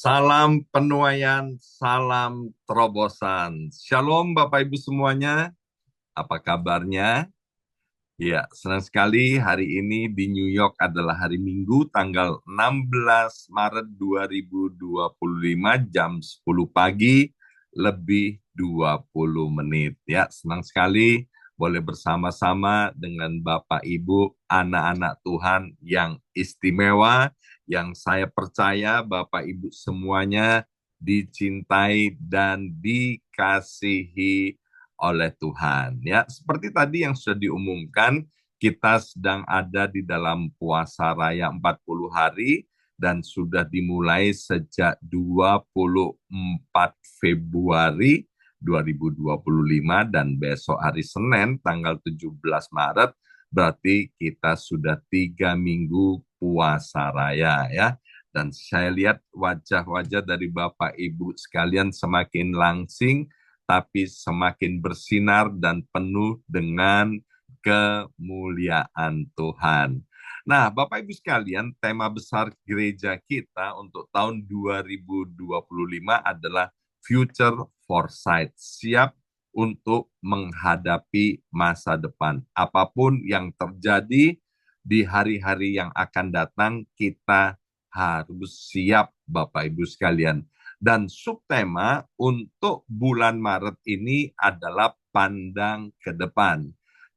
Salam penuaian, salam terobosan. Shalom Bapak Ibu semuanya, apa kabarnya? Ya, senang sekali hari ini di New York adalah hari Minggu tanggal 16 Maret 2025 jam 10 pagi lebih 20 menit. Ya, senang sekali boleh bersama-sama dengan Bapak Ibu anak-anak Tuhan yang istimewa, yang saya percaya Bapak Ibu semuanya dicintai dan dikasihi oleh Tuhan. Ya, seperti tadi yang sudah diumumkan, kita sedang ada di dalam puasa raya 40 hari dan sudah dimulai sejak 24 Februari 2025 dan besok hari Senin tanggal 17 Maret berarti kita sudah 3 minggu puasa raya ya. Dan saya lihat wajah-wajah dari Bapak Ibu sekalian semakin langsing, tapi semakin bersinar dan penuh dengan kemuliaan Tuhan. Nah, Bapak Ibu sekalian, tema besar gereja kita untuk tahun 2025 adalah Future Foresight, siap untuk menghadapi masa depan. Apapun yang terjadi di hari-hari yang akan datang, kita harus siap, Bapak Ibu sekalian. Dan subtema untuk bulan Maret ini adalah pandang ke depan.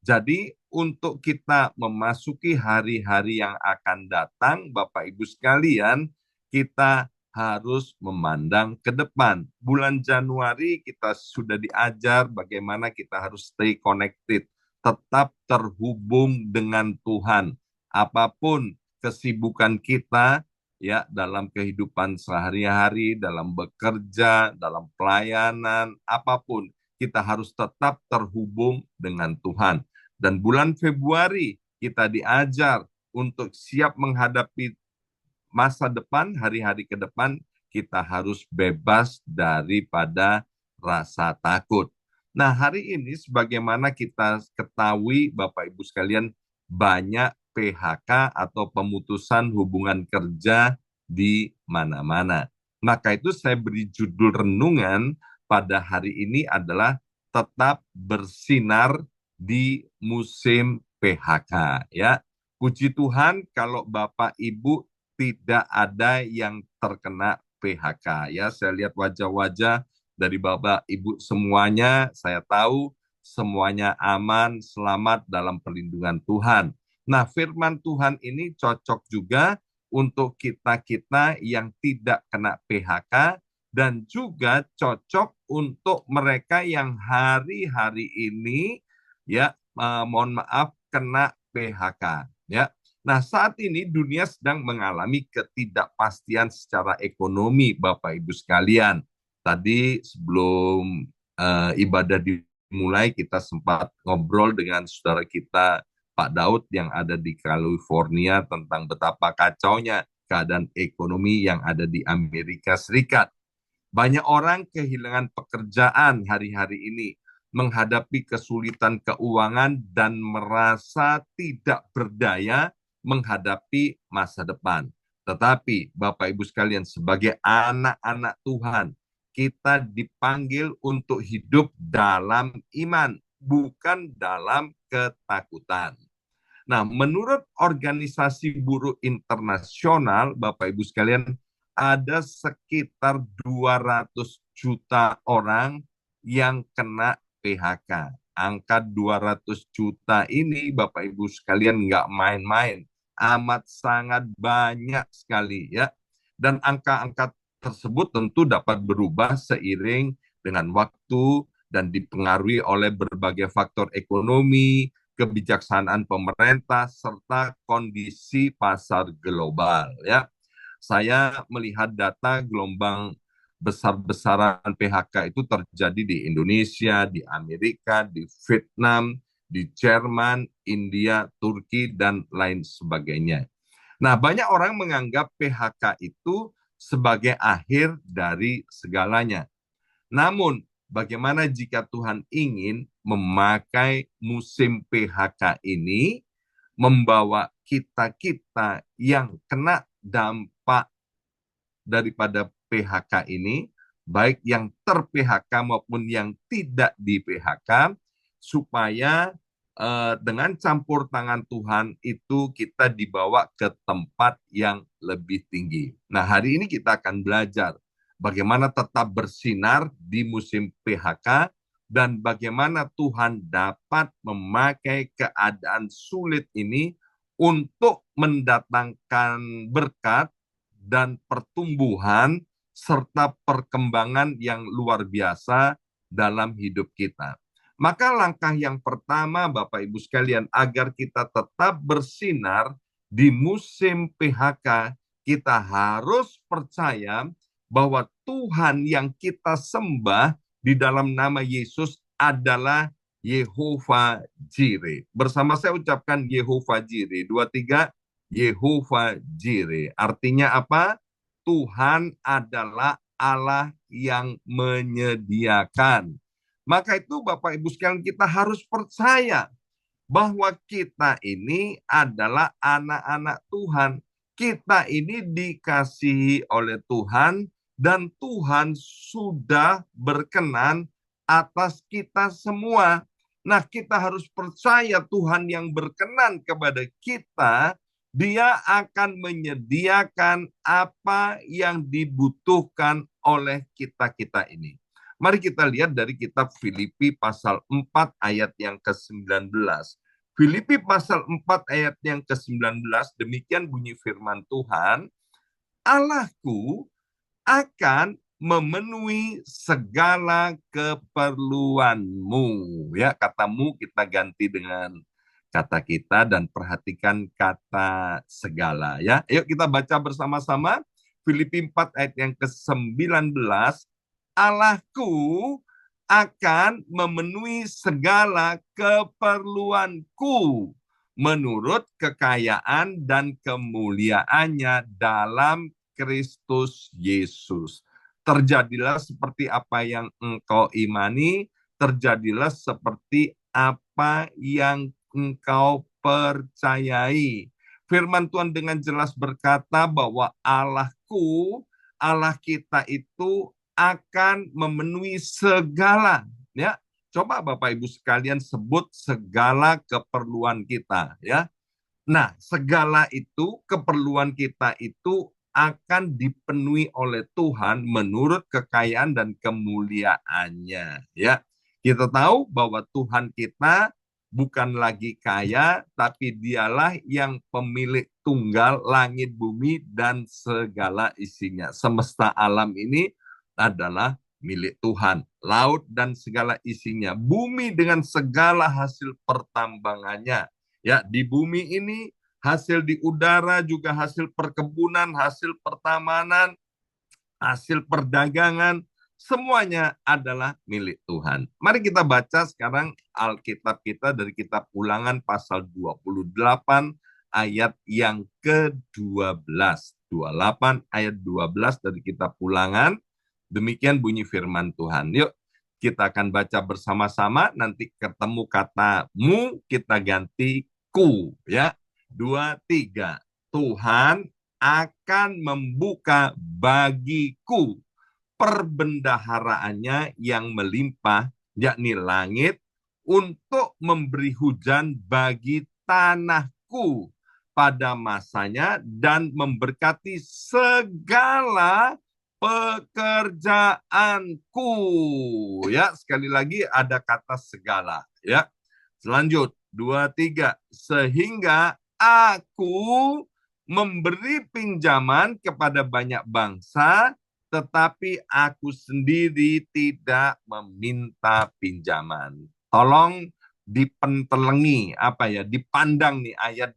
Jadi untuk kita memasuki hari-hari yang akan datang, Bapak Ibu sekalian, kita harus memandang ke depan. Bulan Januari kita sudah diajar bagaimana kita harus stay connected, tetap terhubung dengan Tuhan. Apapun kesibukan kita, ya, dalam kehidupan sehari-hari, dalam bekerja, dalam pelayanan, apapun, kita harus tetap terhubung dengan Tuhan. Dan bulan Februari kita diajar untuk siap menghadapi masa depan, hari-hari ke depan, kita harus bebas daripada rasa takut. Nah, hari ini sebagaimana kita ketahui Bapak Ibu sekalian, banyak PHK atau pemutusan hubungan kerja di mana-mana. Maka itu saya beri judul renungan pada hari ini adalah tetap bersinar di musim PHK, ya. Puji Tuhan kalau Bapak Ibu tidak ada yang terkena PHK, ya. Saya lihat wajah-wajah dari Bapak Ibu semuanya, saya tahu semuanya aman, selamat dalam perlindungan Tuhan. Nah, firman Tuhan ini cocok juga untuk kita-kita yang tidak kena PHK dan juga cocok untuk mereka yang hari-hari ini, ya, mohon maaf, kena PHK, ya. Nah, saat ini dunia sedang mengalami ketidakpastian secara ekonomi, Bapak Ibu sekalian. Tadi sebelum ibadah dimulai, kita sempat ngobrol dengan saudara kita, Pak Daud, yang ada di California, tentang betapa kacaunya keadaan ekonomi yang ada di Amerika Serikat. Banyak orang kehilangan pekerjaan hari-hari ini, menghadapi kesulitan keuangan dan merasa tidak berdaya menghadapi masa depan. Tetapi Bapak Ibu sekalian, sebagai anak-anak Tuhan, kita dipanggil untuk hidup dalam iman, bukan dalam ketakutan. Nah, menurut Organisasi Buruh Internasional, Bapak Ibu sekalian, ada sekitar 200 juta orang yang kena PHK. Angka 200 juta ini, Bapak Ibu sekalian, nggak main-main. Amat sangat banyak sekali, ya. Dan angka-angka tersebut tentu dapat berubah seiring dengan waktu dan dipengaruhi oleh berbagai faktor ekonomi, kebijaksanaan pemerintah, serta kondisi pasar global, ya. Saya melihat data gelombang besar-besaran PHK itu terjadi di Indonesia, di Amerika, di Vietnam, di Jerman, India, Turki, dan lain sebagainya. Nah, banyak orang menganggap PHK itu sebagai akhir dari segalanya. Namun, bagaimana jika Tuhan ingin memakai musim PHK ini membawa kita-kita yang kena dampak daripada PHK ini, baik yang ter-PHK maupun yang tidak di-PHK, supaya dengan campur tangan Tuhan itu kita dibawa ke tempat yang lebih tinggi. Nah, hari ini kita akan belajar bagaimana tetap bersinar di musim PHK dan bagaimana Tuhan dapat memakai keadaan sulit ini untuk mendatangkan berkat dan pertumbuhan serta perkembangan yang luar biasa dalam hidup kita. Maka langkah yang pertama Bapak Ibu sekalian agar kita tetap bersinar di musim PHK, kita harus percaya bahwa Tuhan yang kita sembah di dalam nama Yesus adalah Yehova Jireh. Bersama saya ucapkan Yehova Jireh. 2, 3, Yehova Jireh. Artinya apa? Tuhan adalah Allah yang menyediakan. Maka itu Bapak Ibu sekalian kita harus percaya bahwa kita ini adalah anak-anak Tuhan. Kita ini dikasihi oleh Tuhan dan Tuhan sudah berkenan atas kita semua. Nah, kita harus percaya Tuhan yang berkenan kepada kita, Dia akan menyediakan apa yang dibutuhkan oleh kita-kita ini. Mari kita lihat dari kitab Filipi pasal 4 ayat yang ke-19. Filipi pasal 4 ayat yang ke-19, demikian bunyi firman Tuhan, Allahku akan memenuhi segala keperluanmu. Ya, katamu kita ganti dengan kata kita dan perhatikan kata segala. Ya, yuk kita baca bersama-sama. Filipi 4 ayat yang ke-19, Allahku akan memenuhi segala keperluanku menurut kekayaan dan kemuliaannya dalam Kristus Yesus. Terjadilah seperti apa yang engkau imani, terjadilah seperti apa yang engkau percayai. Firman Tuhan dengan jelas berkata bahwa Allahku, Allah kita itu akan memenuhi segala, ya. Coba Bapak Ibu sekalian sebut segala keperluan kita, ya. Nah, segala itu keperluan kita itu akan dipenuhi oleh Tuhan menurut kekayaan dan kemuliaannya, ya. Kita tahu bahwa Tuhan kita bukan lagi kaya, tapi Dialah yang pemilik tunggal langit bumi dan segala isinya. Semesta alam ini adalah milik Tuhan. Laut dan segala isinya, bumi dengan segala hasil pertambangannya. Ya, di bumi ini hasil di udara juga hasil perkebunan, hasil pertamanan, hasil perdagangan, semuanya adalah milik Tuhan. Mari kita baca sekarang Alkitab kita dari kitab Ulangan pasal 28 ayat yang ke-12. 28 ayat 12 dari kitab Ulangan. Demikian bunyi firman Tuhan. Yuk kita akan baca bersama-sama, nanti ketemu kata mu, kita ganti ku. Ya, 2, 3. Tuhan akan membuka bagiku perbendaharaannya yang melimpah, yakni langit, untuk memberi hujan bagi tanahku pada masanya dan memberkati segala pekerjaanku. Ya, sekali lagi ada kata segala. Ya, selanjut 2, 3. Sehingga aku memberi pinjaman kepada banyak bangsa, tetapi aku sendiri tidak meminta pinjaman. Tolong dipentelengi, dipandang nih ayat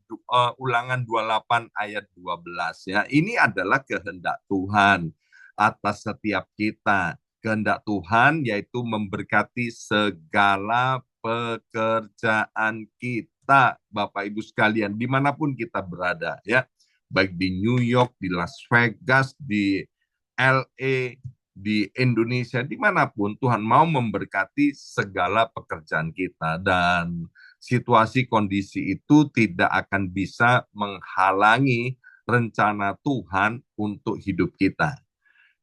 Ulangan 28 ayat 12 ya. Ini adalah kehendak Tuhan atas setiap kita. Kehendak Tuhan yaitu memberkati segala pekerjaan kita, Bapak Ibu sekalian, dimanapun kita berada ya, baik di New York, di Las Vegas, di LA, di Indonesia, dimanapun Tuhan mau memberkati segala pekerjaan kita, dan situasi kondisi itu tidak akan bisa menghalangi rencana Tuhan untuk hidup kita.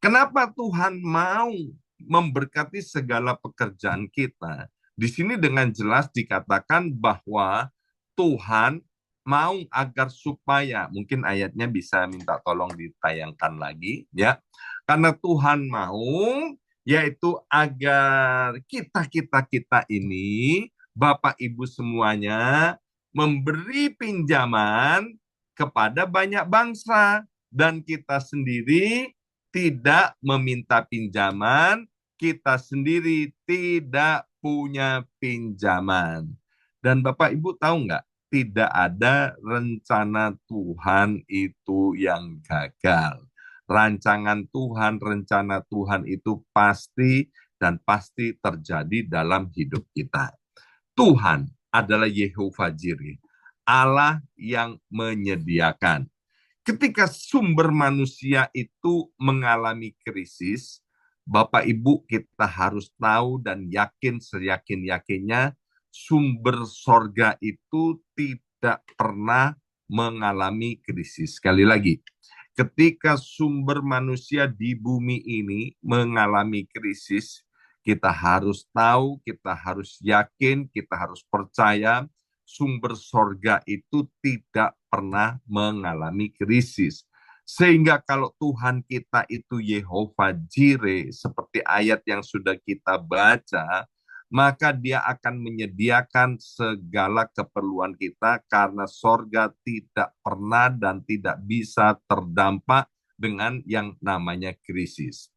Kenapa Tuhan mau memberkati segala pekerjaan kita? Di sini dengan jelas dikatakan bahwa Tuhan mau agar supaya, mungkin ayatnya bisa minta tolong ditayangkan lagi ya. Karena Tuhan mau yaitu agar kita ini Bapak Ibu semuanya memberi pinjaman kepada banyak bangsa dan kita sendiri tidak meminta pinjaman, kita sendiri tidak punya pinjaman. Dan Bapak Ibu tahu nggak, tidak ada rencana Tuhan itu yang gagal. Rancangan Tuhan, rencana Tuhan itu pasti dan pasti terjadi dalam hidup kita. Tuhan adalah Yehova Jireh, Allah yang menyediakan. Ketika sumber manusia itu mengalami krisis, Bapak Ibu kita harus tahu dan yakin seyakin-yakinnya sumber sorga itu tidak pernah mengalami krisis. Sekali lagi, ketika sumber manusia di bumi ini mengalami krisis, kita harus tahu, kita harus yakin, kita harus percaya sumber sorga itu tidak pernah mengalami krisis. Sehingga kalau Tuhan kita itu Yehova Jireh, seperti ayat yang sudah kita baca, maka dia akan menyediakan segala keperluan kita karena sorga tidak pernah dan tidak bisa terdampak dengan yang namanya krisis.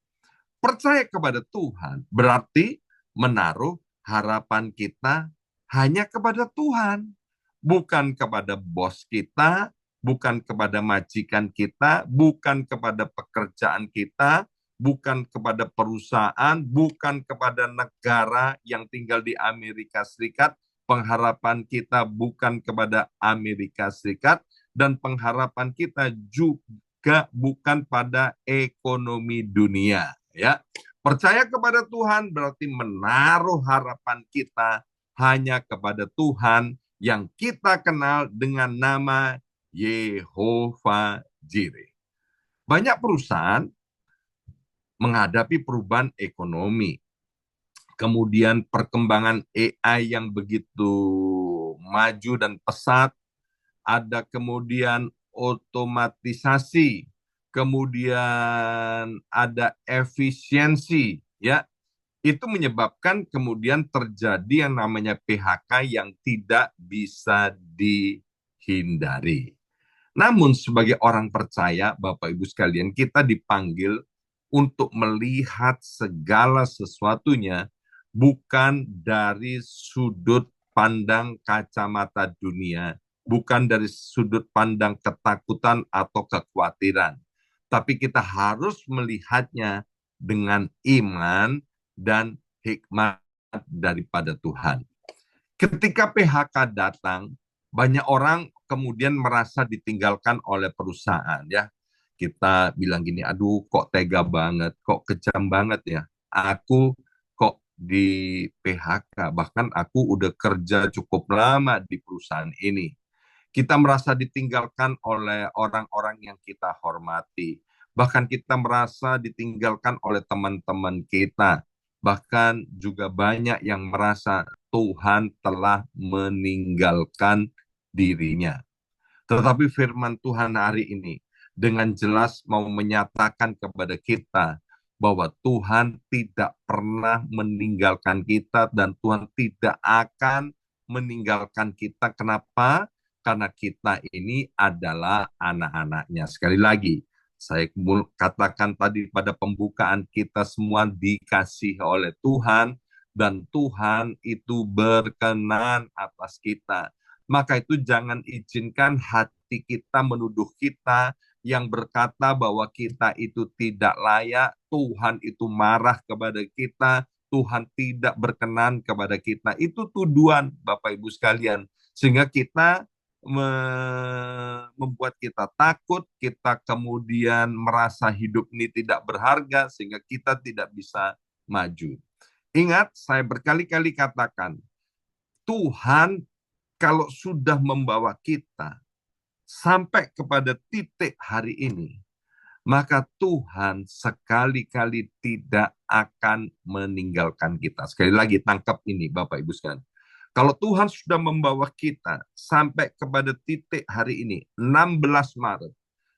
Percaya kepada Tuhan berarti menaruh harapan kita hanya kepada Tuhan, bukan kepada bos kita, bukan kepada majikan kita, bukan kepada pekerjaan kita, bukan kepada perusahaan, bukan kepada negara yang tinggal di Amerika Serikat. Pengharapan kita bukan kepada Amerika Serikat, dan pengharapan kita juga bukan pada ekonomi dunia. Ya, percaya kepada Tuhan berarti menaruh harapan kita hanya kepada Tuhan yang kita kenal dengan nama Yehova Jireh. Banyak perusahaan menghadapi perubahan ekonomi, kemudian perkembangan AI yang begitu maju dan pesat, ada kemudian otomatisasi, kemudian ada efisiensi, ya, itu menyebabkan kemudian terjadi yang namanya PHK yang tidak bisa dihindari. Namun sebagai orang percaya, Bapak Ibu sekalian, kita dipanggil untuk melihat segala sesuatunya bukan dari sudut pandang kacamata dunia, bukan dari sudut pandang ketakutan atau kekhawatiran, tapi kita harus melihatnya dengan iman dan hikmat daripada Tuhan. Ketika PHK datang, banyak orang kemudian merasa ditinggalkan oleh perusahaan, ya. Kita bilang gini, aduh kok tega banget, kok kejam banget ya. Aku kok di PHK, bahkan aku udah kerja cukup lama di perusahaan ini. Kita merasa ditinggalkan oleh orang-orang yang kita hormati. Bahkan kita merasa ditinggalkan oleh teman-teman kita. Bahkan juga banyak yang merasa Tuhan telah meninggalkan dirinya. Tetapi firman Tuhan hari ini dengan jelas mau menyatakan kepada kita bahwa Tuhan tidak pernah meninggalkan kita dan Tuhan tidak akan meninggalkan kita. Kenapa? Karena kita ini adalah anak-anaknya. Sekali lagi, saya katakan tadi pada pembukaan, kita semua dikasihi oleh Tuhan dan Tuhan itu berkenan atas kita. Maka itu jangan izinkan hati kita menuduh kita yang berkata bahwa kita itu tidak layak, Tuhan itu marah kepada kita, Tuhan tidak berkenan kepada kita. Itu tuduhan Bapak Ibu sekalian. Sehingga kita membuat kita takut, kita kemudian merasa hidup ini tidak berharga, sehingga kita tidak bisa maju. Ingat, saya berkali-kali katakan, Tuhan kalau sudah membawa kita sampai kepada titik hari ini, maka Tuhan sekali-kali tidak akan meninggalkan kita. Sekali lagi, tangkap ini Bapak Ibu sekalian. Kalau Tuhan sudah membawa kita sampai kepada titik hari ini, 16 Maret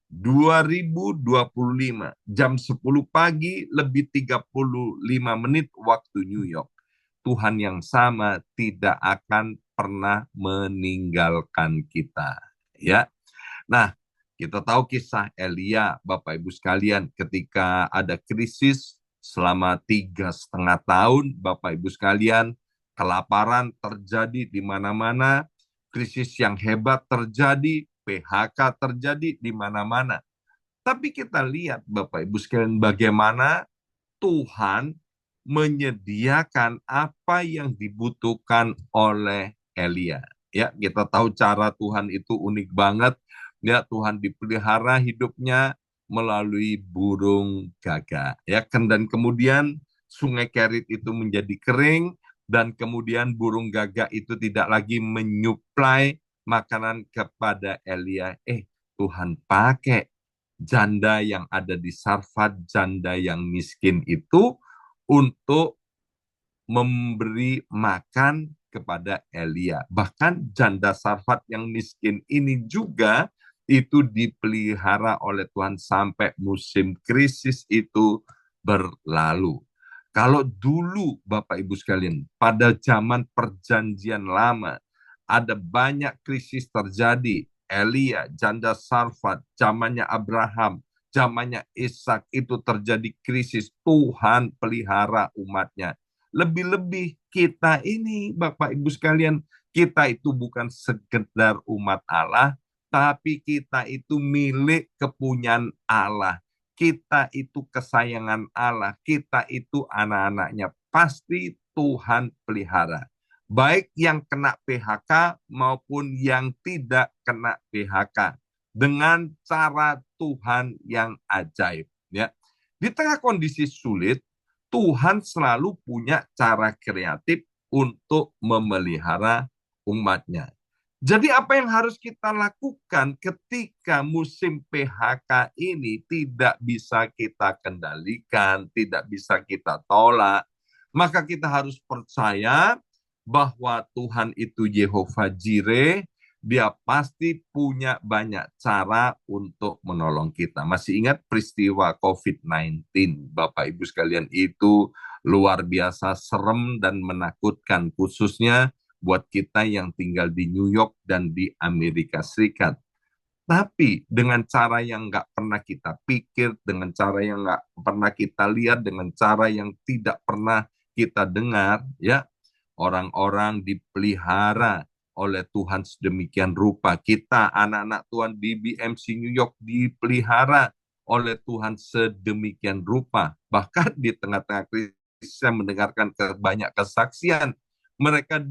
2025, jam 10 pagi lebih 35 menit waktu New York. Tuhan yang sama tidak akan pernah meninggalkan kita. Ya, nah, kita tahu kisah Elia, Bapak Ibu sekalian, ketika ada krisis selama 3,5 tahun, Bapak Ibu sekalian, kelaparan terjadi di mana-mana, krisis yang hebat terjadi, PHK terjadi di mana-mana. Tapi kita lihat, Bapak Ibu sekalian, bagaimana Tuhan menyediakan apa yang dibutuhkan oleh Elia. Ya, kita tahu cara Tuhan itu unik banget. Ya, Tuhan dipelihara hidupnya melalui burung gagak. Ya, dan kemudian Sungai Kerit itu menjadi kering dan kemudian burung gagak itu tidak lagi menyuplai makanan kepada Elia. Tuhan pakai janda yang ada di Sarfat, janda yang miskin itu untuk memberi makan kepada Elia. Bahkan janda Sarfat yang miskin ini juga itu dipelihara oleh Tuhan sampai musim krisis itu berlalu. Kalau dulu Bapak Ibu sekalian, pada zaman perjanjian lama, ada banyak krisis terjadi. Elia, janda Sarfat, zamannya Abraham, zamannya Ishak itu terjadi krisis. Tuhan pelihara umatnya. Lebih-lebih kita ini, Bapak Ibu sekalian, kita itu bukan sekedar umat Allah, tapi kita itu milik kepunyaan Allah. Kita itu kesayangan Allah, kita itu anak-anaknya. Pasti Tuhan pelihara. Baik yang kena PHK maupun yang tidak kena PHK. Dengan cara Tuhan yang ajaib. Ya. Di tengah kondisi sulit, Tuhan selalu punya cara kreatif untuk memelihara umatnya. Jadi apa yang harus kita lakukan ketika musim PHK ini tidak bisa kita kendalikan, tidak bisa kita tolak, maka kita harus percaya bahwa Tuhan itu Yehova Jireh, dia pasti punya banyak cara untuk menolong kita. Masih ingat peristiwa COVID-19, Bapak Ibu sekalian, itu luar biasa serem dan menakutkan, khususnya buat kita yang tinggal di New York dan di Amerika Serikat. Tapi dengan cara yang nggak pernah kita pikir, dengan cara yang nggak pernah kita lihat, dengan cara yang tidak pernah kita dengar, ya, orang-orang dipelihara oleh Tuhan sedemikian rupa. Kita, anak-anak Tuhan di BMC New York, dipelihara oleh Tuhan sedemikian rupa. Bahkan di tengah-tengah krisis, saya mendengarkan banyak kesaksian. Mereka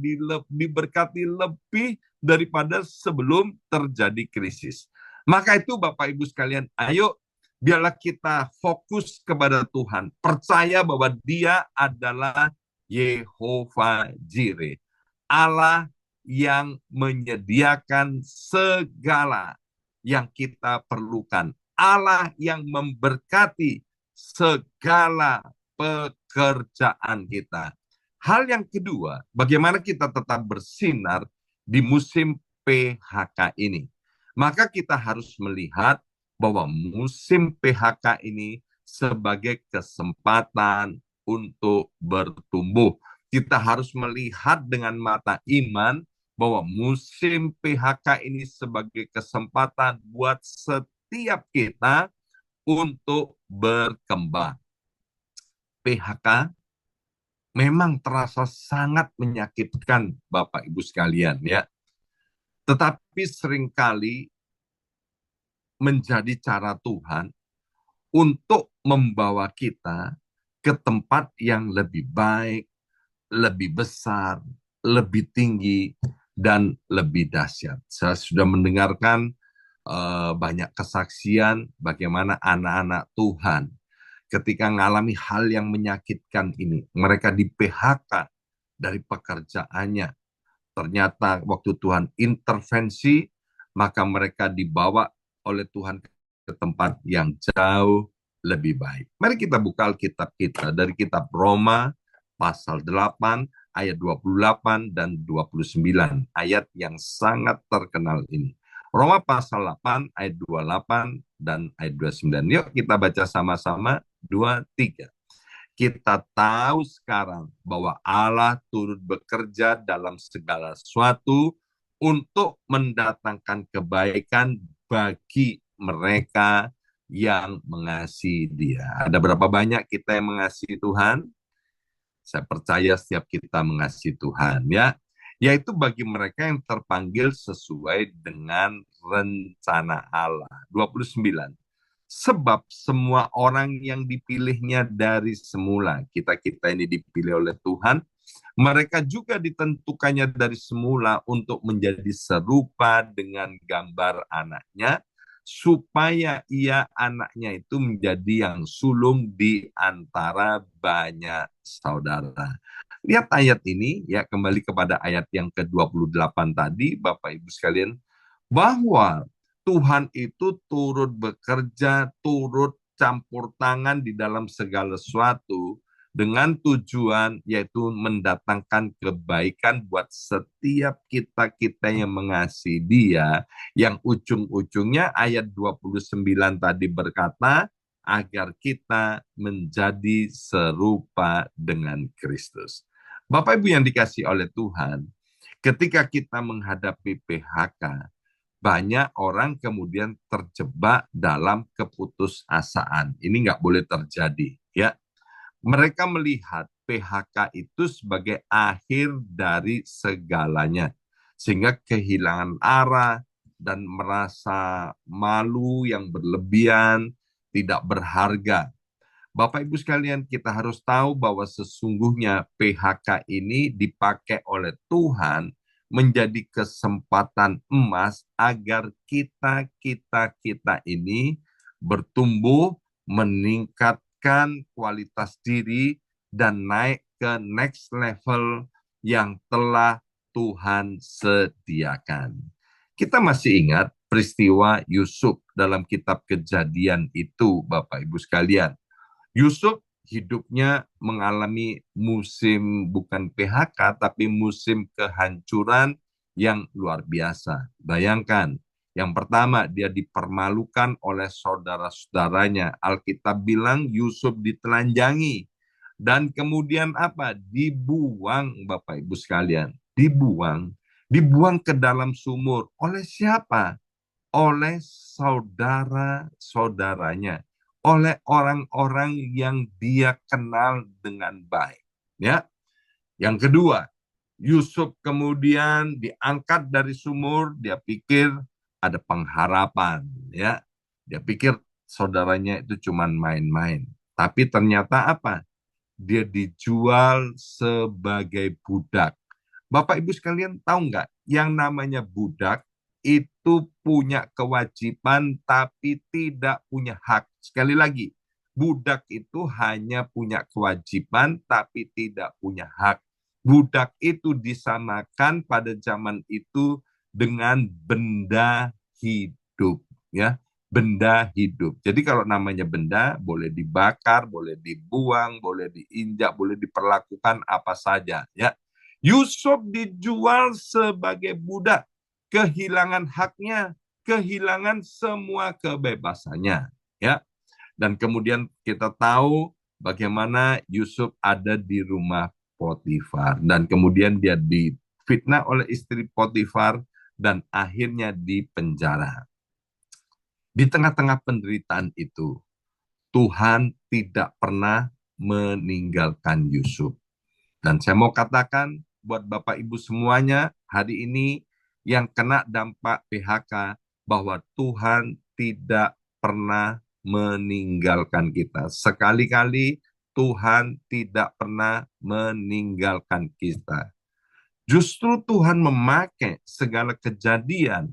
diberkati lebih daripada sebelum terjadi krisis. Maka itu Bapak Ibu sekalian, ayo biarlah kita fokus kepada Tuhan. Percaya bahwa Dia adalah Yehova Jireh. Allah yang menyediakan segala yang kita perlukan. Allah yang memberkati segala pekerjaan kita. Hal yang kedua, bagaimana kita tetap bersinar di musim PHK ini. Maka kita harus melihat bahwa musim PHK ini sebagai kesempatan untuk bertumbuh. Kita harus melihat dengan mata iman bahwa musim PHK ini sebagai kesempatan buat setiap kita untuk berkembang. PHK memang terasa sangat menyakitkan Bapak Ibu sekalian ya. Tetapi seringkali menjadi cara Tuhan untuk membawa kita ke tempat yang lebih baik, lebih besar, lebih tinggi, dan lebih dahsyat. Saya sudah mendengarkan banyak kesaksian bagaimana anak-anak Tuhan ketika mengalami hal yang menyakitkan ini. Mereka di PHK dari pekerjaannya. Ternyata waktu Tuhan intervensi, maka mereka dibawa oleh Tuhan ke tempat yang jauh lebih baik. Mari kita buka Alkitab kita dari kitab Roma pasal 8 ayat 28 dan 29, ayat yang sangat terkenal ini. Roma pasal 8 ayat 28 dan ayat 29. Yuk kita baca sama-sama, 2, 3. Kita tahu sekarang bahwa Allah turut bekerja dalam segala sesuatu untuk mendatangkan kebaikan bagi mereka yang mengasihi Dia. Ada berapa banyak kita yang mengasihi Tuhan? Saya percaya setiap kita mengasihi Tuhan, ya. Yaitu bagi mereka yang terpanggil sesuai dengan rencana Allah. 29. Sebab semua orang yang dipilihnya dari semula, kita-kita ini dipilih oleh Tuhan, mereka juga ditentukannya dari semula untuk menjadi serupa dengan gambar anaknya, supaya ia anaknya itu menjadi yang sulung di antara banyak saudara. Lihat ayat ini, ya, kembali kepada ayat yang ke-28 tadi, Bapak Ibu sekalian, bahwa Tuhan itu turut bekerja, turut campur tangan di dalam segala sesuatu dengan tujuan yaitu mendatangkan kebaikan buat setiap kita-kita yang mengasihi Dia, yang ujung-ujungnya ayat 29 tadi berkata, agar kita menjadi serupa dengan Kristus. Bapak Ibu yang dikasihi oleh Tuhan, ketika kita menghadapi PHK, banyak orang kemudian terjebak dalam keputusasaan. Ini nggak boleh terjadi, ya. Mereka melihat PHK itu sebagai akhir dari segalanya, sehingga kehilangan arah dan merasa malu yang berlebihan, tidak berharga. Bapak Ibu sekalian, kita harus tahu bahwa sesungguhnya PHK ini dipakai oleh Tuhan menjadi kesempatan emas agar kita ini bertumbuh, meningkatkan kualitas diri, dan naik ke next level yang telah Tuhan sediakan. Kita masih ingat peristiwa Yusuf dalam kitab Kejadian itu, Bapak Ibu sekalian. Yusuf hidupnya mengalami musim bukan PHK, tapi musim kehancuran yang luar biasa. Bayangkan, yang pertama dia dipermalukan oleh saudara-saudaranya. Alkitab bilang Yusuf ditelanjangi. Dan kemudian apa? Dibuang, Bapak Ibu sekalian. Dibuang. Dibuang ke dalam sumur. Oleh siapa? Oleh saudara-saudaranya, oleh orang-orang yang dia kenal dengan baik. Ya, yang kedua, Yusuf kemudian diangkat dari sumur, dia pikir ada pengharapan, ya. Dia pikir saudaranya itu cuma main-main. Tapi ternyata apa? Dia dijual sebagai budak. Bapak Ibu sekalian tahu nggak, yang namanya budak itu punya kewajiban tapi tidak punya hak. Sekali lagi, budak itu hanya punya kewajiban tapi tidak punya hak. Budak itu disamakan pada zaman itu dengan benda hidup, ya, benda hidup. Jadi kalau namanya benda, boleh dibakar, boleh dibuang, boleh diinjak, boleh diperlakukan apa saja, ya. Yusuf dijual sebagai budak, kehilangan haknya, kehilangan semua kebebasannya, ya. Dan kemudian kita tahu bagaimana Yusuf ada di rumah Potifar, dan kemudian dia difitnah oleh istri Potifar dan akhirnya dipenjara. Di tengah-tengah penderitaan itu, Tuhan tidak pernah meninggalkan Yusuf. Dan saya mau katakan buat Bapak Ibu semuanya hari ini yang kena dampak PHK, bahwa Tuhan tidak pernah meninggalkan kita. Sekali-kali Tuhan tidak pernah meninggalkan kita. Justru Tuhan memakai segala kejadian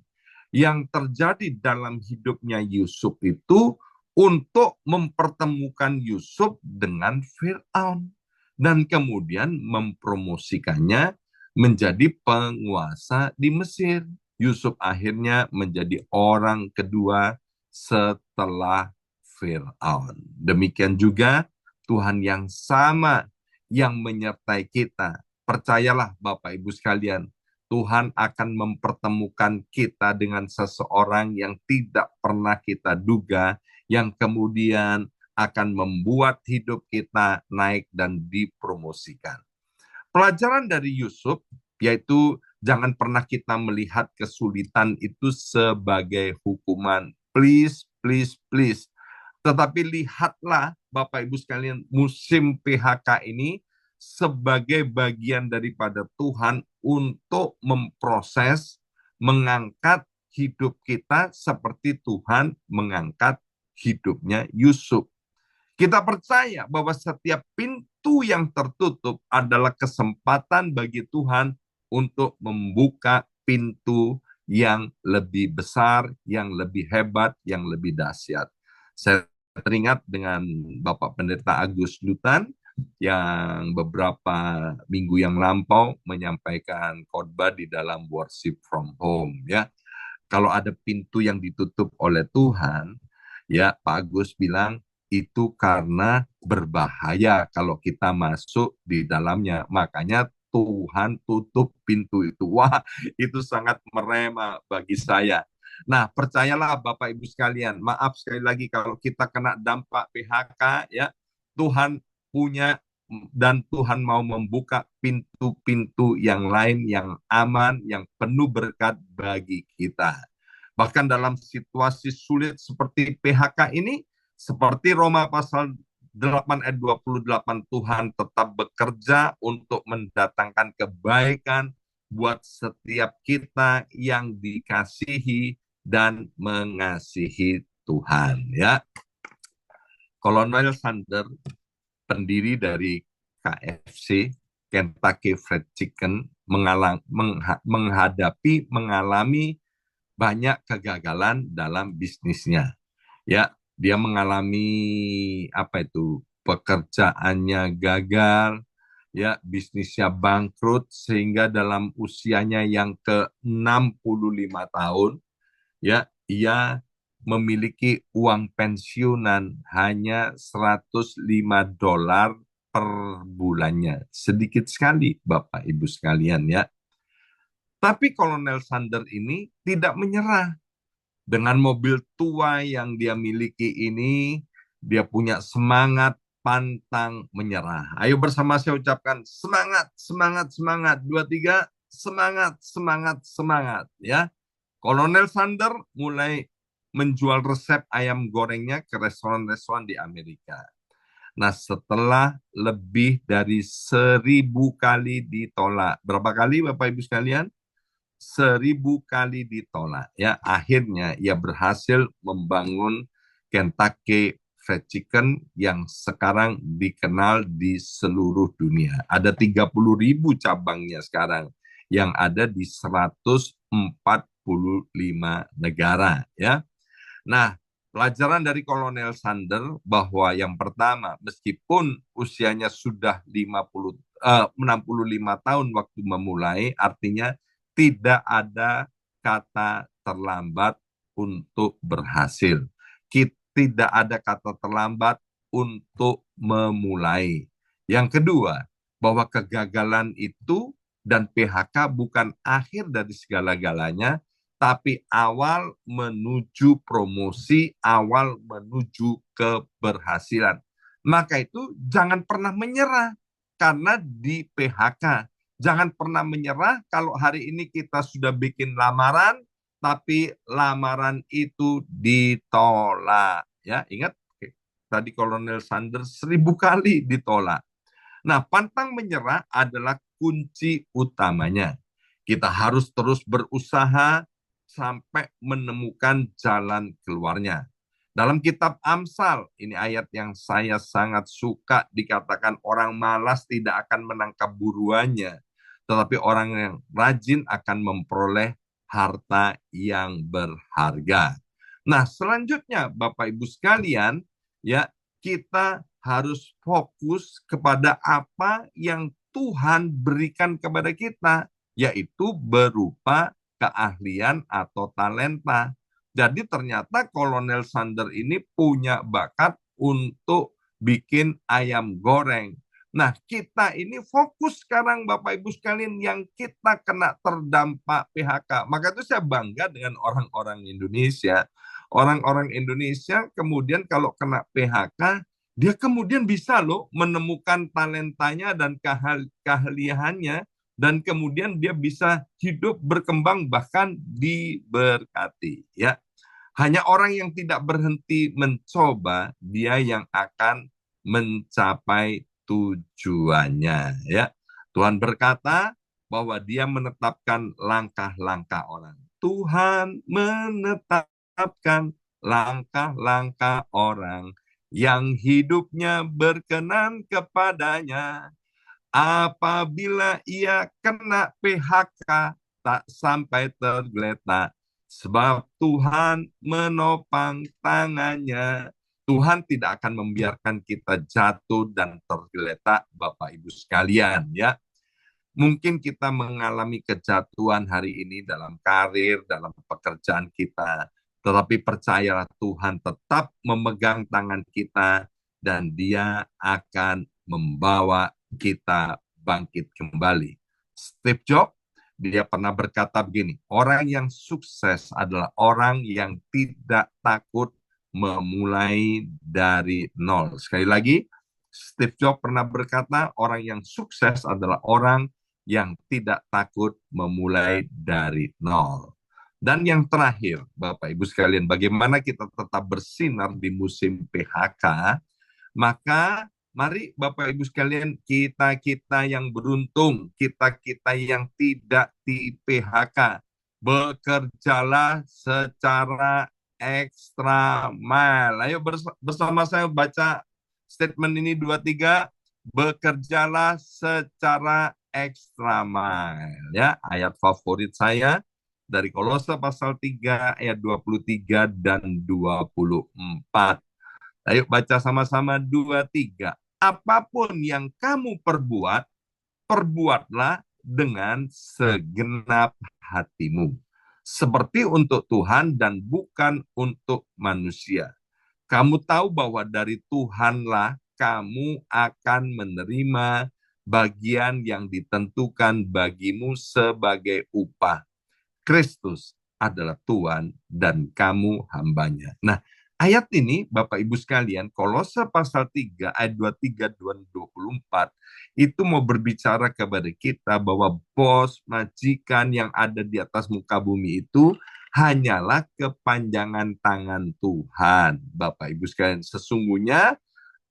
yang terjadi dalam hidupnya Yusuf itu untuk mempertemukan Yusuf dengan Firaun dan kemudian mempromosikannya menjadi penguasa di Mesir. Yusuf akhirnya menjadi orang kedua setelah Firaun. Demikian juga Tuhan yang sama yang menyertai kita. Percayalah Bapak Ibu sekalian, Tuhan akan mempertemukan kita dengan seseorang yang tidak pernah kita duga, yang kemudian akan membuat hidup kita naik dan dipromosikan. Pelajaran dari Yusuf yaitu jangan pernah kita melihat kesulitan itu sebagai hukuman. Please, please, please. Tetapi lihatlah Bapak Ibu sekalian, musim PHK ini sebagai bagian daripada Tuhan untuk memproses, mengangkat hidup kita seperti Tuhan mengangkat hidupnya Yusuf. Kita percaya bahwa setiap pintu yang tertutup adalah kesempatan bagi Tuhan untuk membuka pintu yang lebih besar, yang lebih hebat, yang lebih dahsyat. Saya teringat dengan Bapak Pendeta Agus Lutan yang beberapa minggu yang lampau menyampaikan khotbah di dalam worship from home, ya. Kalau ada pintu yang ditutup oleh Tuhan, ya Pak Agus bilang itu karena berbahaya kalau kita masuk di dalamnya. Makanya Tuhan tutup pintu itu. Wah, itu sangat merema bagi saya. Nah, percayalah Bapak Ibu sekalian, maaf sekali lagi kalau kita kena dampak PHK, ya, Tuhan punya dan Tuhan mau membuka pintu-pintu yang lain yang aman, yang penuh berkat bagi kita. Bahkan dalam situasi sulit seperti PHK ini, seperti Roma pasal 8 ayat 28, Tuhan tetap bekerja untuk mendatangkan kebaikan buat setiap kita yang dikasihi dan mengasihi Tuhan, ya. Kolonel Sander, pendiri dari KFC, Kentucky Fried Chicken, mengalami banyak kegagalan dalam bisnisnya. Ya, dia mengalami apa itu? Pekerjaannya gagal, ya, bisnisnya bangkrut sehingga dalam usianya yang ke-65 tahun, ya, ia memiliki uang pensiunan hanya $105 per bulannya. Sedikit sekali Bapak Ibu sekalian, ya. Tapi Kolonel Sander ini tidak menyerah. Dengan mobil tua yang dia miliki ini, dia punya semangat pantang menyerah. Ayo bersama saya ucapkan semangat, semangat, semangat. 2, 3, semangat, semangat, semangat. Ya, Kolonel Sander mulai menjual resep ayam gorengnya ke restoran-restoran di Amerika. Nah, setelah lebih dari 1.000 kali ditolak. Berapa kali Bapak Ibu sekalian? 1.000 kali ditolak, ya, akhirnya ia berhasil membangun Kentucky Fried Chicken yang sekarang dikenal di seluruh dunia. Ada 30.000 cabangnya sekarang yang ada di 145 negara, ya. Nah, pelajaran dari Kolonel Sander bahwa yang pertama, meskipun usianya sudah 65 tahun waktu memulai, artinya tidak ada kata terlambat untuk berhasil. Tidak ada kata terlambat untuk memulai. Yang kedua, bahwa kegagalan itu dan PHK bukan akhir dari segala-galanya, tapi awal menuju promosi, awal menuju keberhasilan. Maka itu jangan pernah menyerah karena di PHK. Jangan pernah menyerah kalau hari ini kita sudah bikin lamaran, tapi lamaran itu ditolak. Ya, ingat tadi Kolonel Sanders 1.000 kali ditolak. Nah, pantang menyerah adalah kunci utamanya. Kita harus terus berusaha sampai menemukan jalan keluarnya. Dalam kitab Amsal, ini ayat yang saya sangat suka, dikatakan orang malas tidak akan menangkap buruannya, tetapi orang yang rajin akan memperoleh harta yang berharga. Nah, selanjutnya Bapak Ibu sekalian, ya, kita harus fokus kepada apa yang Tuhan berikan kepada kita, yaitu berupa keahlian atau talenta. Jadi ternyata Kolonel Sander ini punya bakat untuk bikin ayam goreng. Nah, kita ini fokus sekarang Bapak Ibu sekalian yang kita kena terdampak PHK. Maka itu saya bangga dengan orang-orang Indonesia. Orang-orang Indonesia kemudian kalau kena PHK, dia kemudian bisa loh menemukan talentanya dan keahliannya, dan kemudian dia bisa hidup berkembang bahkan diberkati, ya. Hanya orang yang tidak berhenti mencoba, dia yang akan mencapai tujuannya, ya. Tuhan berkata bahwa dia menetapkan langkah-langkah orang. Tuhan menetapkan langkah-langkah orang yang hidupnya berkenan kepadanya. Apabila ia kena PHK, tak sampai tergeletak. Sebab Tuhan menopang tangannya. Tuhan tidak akan membiarkan kita jatuh dan tergeletak, Bapak Ibu sekalian, ya. Mungkin kita mengalami kejatuhan hari ini dalam karir, dalam pekerjaan kita. Tetapi percayalah Tuhan tetap memegang tangan kita dan Dia akan membawa kita bangkit kembali. Steve Jobs, dia pernah berkata begini, orang yang sukses adalah orang yang tidak takut memulai dari nol. Sekali lagi, Steve Jobs pernah berkata, orang yang sukses adalah orang yang tidak takut memulai dari nol. Dan yang terakhir, Bapak Ibu sekalian, bagaimana kita tetap bersinar di musim PHK, maka mari Bapak Ibu sekalian, kita-kita yang beruntung, kita-kita yang tidak di PHK, bekerjalah secara ekstra mile. Ayo bersama saya baca statement ini 2-3, bekerjalah secara ekstra mile, ya. Ayat favorit saya dari Kolose pasal 3 ayat 23 dan 24. Ayo baca sama-sama 2-3. Apapun yang kamu perbuat, perbuatlah dengan segenap hatimu, seperti untuk Tuhan dan bukan untuk manusia. Kamu tahu bahwa dari Tuhanlah kamu akan menerima bagian yang ditentukan bagimu sebagai upah. Kristus adalah Tuhan dan kamu hambanya. Nah, ayat ini Bapak Ibu sekalian, Kolose pasal 3 ayat 23 dan 24 itu mau berbicara kepada kita bahwa bos, majikan yang ada di atas muka bumi itu hanyalah kepanjangan tangan Tuhan. Bapak Ibu sekalian, sesungguhnya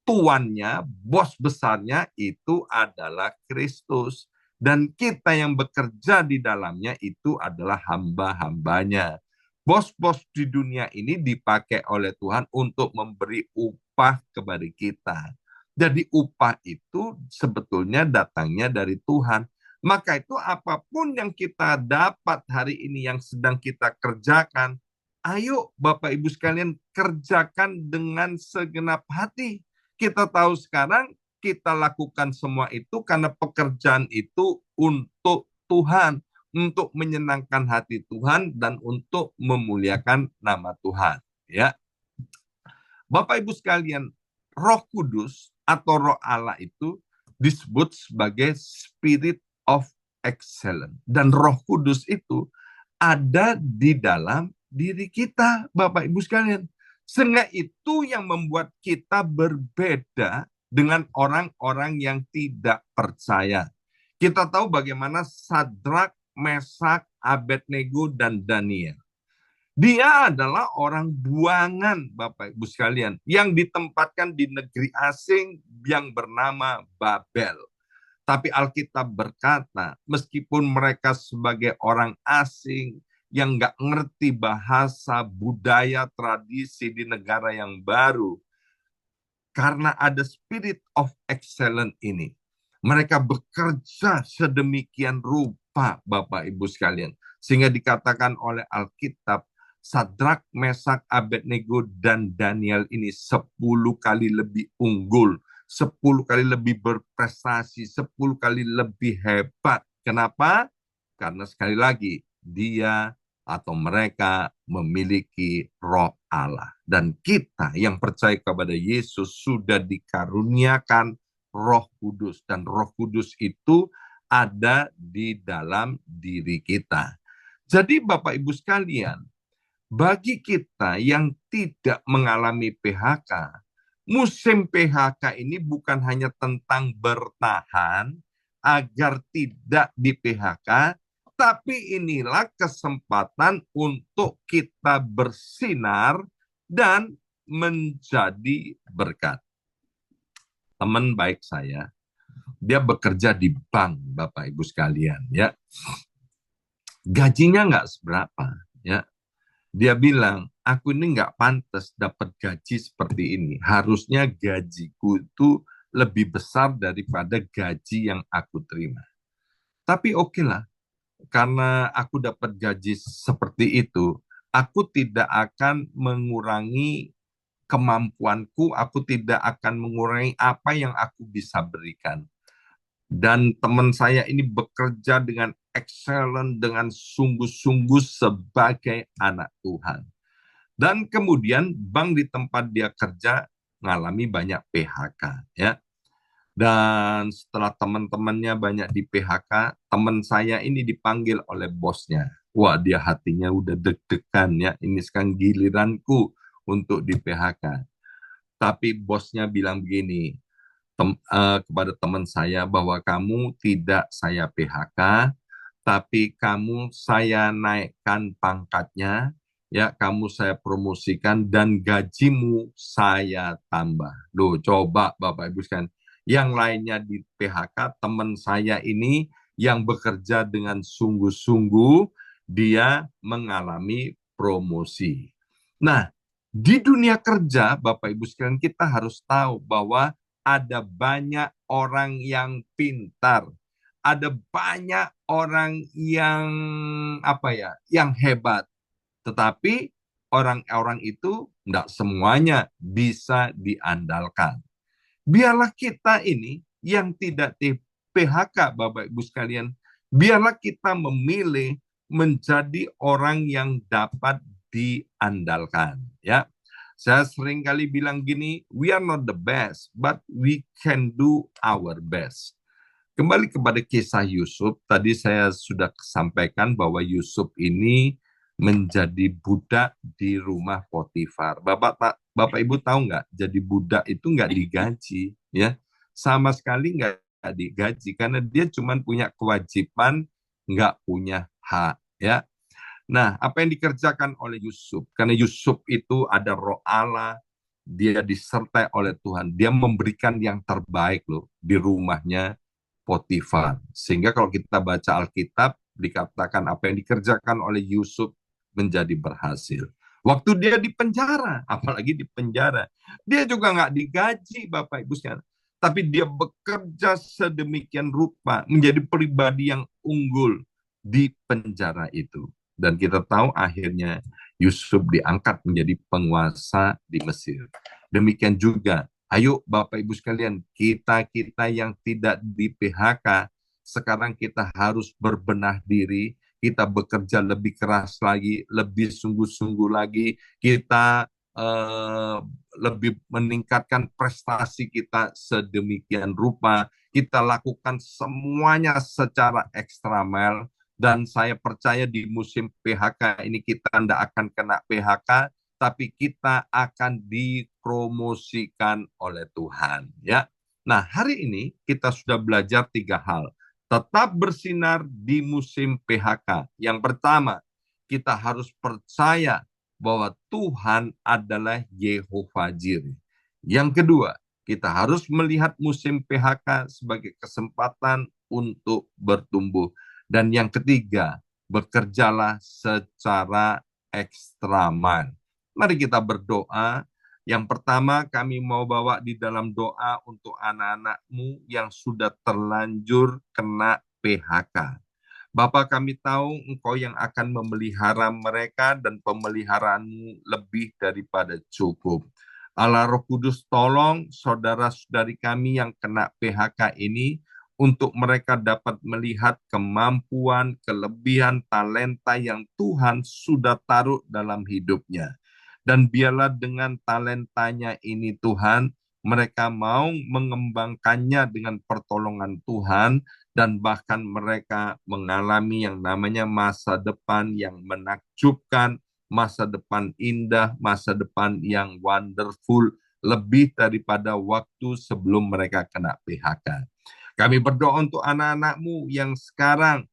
tuannya, bos besarnya itu adalah Kristus. Dan kita yang bekerja di dalamnya itu adalah hamba-hambanya. Bos-bos di dunia ini dipakai oleh Tuhan untuk memberi upah kepada kita. Jadi upah itu sebetulnya datangnya dari Tuhan. Maka itu apapun yang kita dapat hari ini yang sedang kita kerjakan, ayo Bapak Ibu sekalian kerjakan dengan segenap hati. Kita tahu sekarang kita lakukan semua itu karena pekerjaan itu untuk Tuhan, untuk menyenangkan hati Tuhan dan untuk memuliakan nama Tuhan, ya. Bapak Ibu sekalian, Roh Kudus atau Roh Allah itu disebut sebagai Spirit of Excellence, dan Roh Kudus itu ada di dalam diri kita, Bapak Ibu sekalian. Sehingga itu yang membuat kita berbeda dengan orang-orang yang tidak percaya. Kita tahu bagaimana Sadrak, Mesak, Abednego, dan Daniel. Dia adalah orang buangan, Bapak Ibu sekalian, yang ditempatkan di negeri asing yang bernama Babel. Tapi Alkitab berkata, meskipun mereka sebagai orang asing yang nggak ngerti bahasa, budaya, tradisi di negara yang baru, karena ada spirit of excellence ini, mereka bekerja sedemikian rupa, Bapak Ibu sekalian, sehingga dikatakan oleh Alkitab, Sadrak, Mesak, Abednego, dan Daniel ini 10 kali lebih unggul, 10 kali lebih berprestasi, 10 kali lebih hebat. Kenapa? Karena sekali lagi, dia atau mereka memiliki roh Allah. Dan kita yang percaya kepada Yesus sudah dikaruniakan Roh Kudus. Dan Roh Kudus itu ada di dalam diri kita. Jadi Bapak Ibu sekalian, bagi kita yang tidak mengalami PHK, musim PHK ini bukan hanya tentang bertahan agar tidak di PHK, tapi inilah kesempatan untuk kita bersinar dan menjadi berkat. Teman baik saya, dia bekerja di bank, Bapak Ibu sekalian, ya. Gajinya nggak seberapa, ya. Dia bilang, aku ini nggak pantas dapat gaji seperti ini. Harusnya gajiku itu lebih besar daripada gaji yang aku terima. Tapi oke lah, karena aku dapat gaji seperti itu, aku tidak akan mengurangi kemampuanku, aku tidak akan mengurangi apa yang aku bisa berikan. Dan teman saya ini bekerja dengan excellent, dengan sungguh-sungguh sebagai anak Tuhan. Dan kemudian bank di tempat dia kerja mengalami banyak PHK, ya. Dan setelah teman-temannya banyak di PHK, teman saya ini dipanggil oleh bosnya. Wah, dia hatinya udah deg-degan, ya. Ini sekarang giliranku untuk di PHK. Tapi bosnya bilang begini kepada teman saya, bahwa kamu tidak saya PHK, tapi kamu saya naikkan pangkatnya, ya, kamu saya promosikan dan gajimu saya tambah. Loh, coba Bapak Ibu sekalian, yang lainnya di PHK, teman saya ini yang bekerja dengan sungguh-sungguh, dia mengalami promosi. Nah, di dunia kerja, Bapak Ibu sekalian, kita harus tahu bahwa ada banyak orang yang pintar, ada banyak orang yang yang hebat, tetapi orang-orang itu tidak semuanya bisa diandalkan. Biarlah kita ini yang tidak di PHK, Bapak Ibu sekalian, biarlah kita memilih menjadi orang yang dapat diandalkan, ya. Saya sering kali bilang gini, we are not the best, but we can do our best. Kembali kepada kisah Yusuf, tadi saya sudah sampaikan bahwa Yusuf ini menjadi budak di rumah Potifar. Bapak Ibu tahu nggak? Jadi budak itu nggak digaji, ya, sama sekali nggak digaji karena dia cuma punya kewajiban, nggak punya hak, ya. Nah, apa yang dikerjakan oleh Yusuf? Karena Yusuf itu ada roh Allah, dia disertai oleh Tuhan. Dia memberikan yang terbaik loh di rumahnya Potifar. Sehingga kalau kita baca Alkitab, dikatakan apa yang dikerjakan oleh Yusuf menjadi berhasil. Waktu dia di penjara, apalagi di penjara, dia juga nggak digaji, Bapak Ibu sekalian. Tapi dia bekerja sedemikian rupa, menjadi pribadi yang unggul di penjara itu. Dan kita tahu akhirnya Yusuf diangkat menjadi penguasa di Mesir. Demikian juga, ayo Bapak Ibu sekalian, kita-kita yang tidak di PHK, sekarang kita harus berbenah diri, kita bekerja lebih keras lagi, lebih sungguh-sungguh lagi, kita lebih meningkatkan prestasi kita sedemikian rupa, kita lakukan semuanya secara ekstra mile. Dan saya percaya di musim PHK ini kita tidak akan kena PHK, tapi kita akan dipromosikan oleh Tuhan. Ya. Nah, hari ini kita sudah belajar 3 hal. Tetap bersinar di musim PHK. Yang pertama, kita harus percaya bahwa Tuhan adalah Yehova Jireh. Yang kedua, kita harus melihat musim PHK sebagai kesempatan untuk bertumbuh. Dan yang ketiga, bekerjalah secara ekstraman. Mari kita berdoa. Yang pertama, kami mau bawa di dalam doa untuk anak-anak-Mu yang sudah terlanjur kena PHK. Bapak, kami tahu Engkau yang akan memelihara mereka dan pemeliharaanmu lebih daripada cukup. Allah Roh Kudus, tolong saudara-saudari kami yang kena PHK ini untuk mereka dapat melihat kemampuan, kelebihan, talenta yang Tuhan sudah taruh dalam hidupnya. Dan biarlah dengan talentanya ini Tuhan, mereka mau mengembangkannya dengan pertolongan Tuhan, dan bahkan mereka mengalami yang namanya masa depan yang menakjubkan, masa depan indah, masa depan yang wonderful, lebih daripada waktu sebelum mereka kena PHK. Kami berdoa untuk anak-anakmu yang sekarang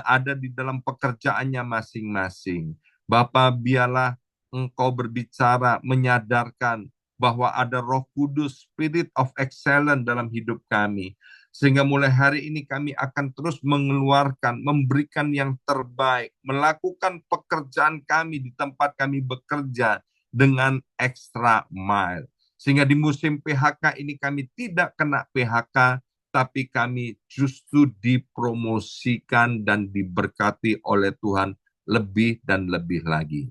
ada di dalam pekerjaannya masing-masing. Bapak, biarlah Engkau berbicara, menyadarkan bahwa ada Roh Kudus, Spirit of Excellence dalam hidup kami. Sehingga mulai hari ini kami akan terus mengeluarkan, memberikan yang terbaik, melakukan pekerjaan kami di tempat kami bekerja dengan extra mile. Sehingga di musim PHK ini kami tidak kena PHK, tapi kami justru dipromosikan dan diberkati oleh Tuhan lebih dan lebih lagi.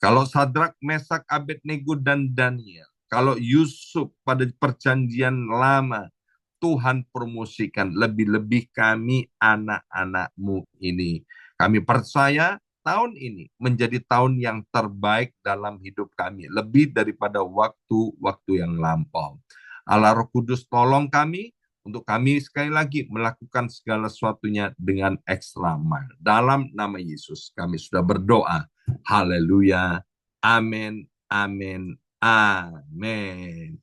Kalau Sadrak, Mesak, Abednego, dan Daniel, kalau Yusuf pada perjanjian lama, Tuhan promosikan lebih-lebih kami anak-anakmu ini. Kami percaya tahun ini menjadi tahun yang terbaik dalam hidup kami, lebih daripada waktu-waktu yang lampau. Allah Roh Kudus tolong kami, untuk kami sekali lagi melakukan segala sesuatunya dengan ekstra mile. Dalam nama Yesus kami sudah berdoa. Haleluya. Amin. Amin. Amin.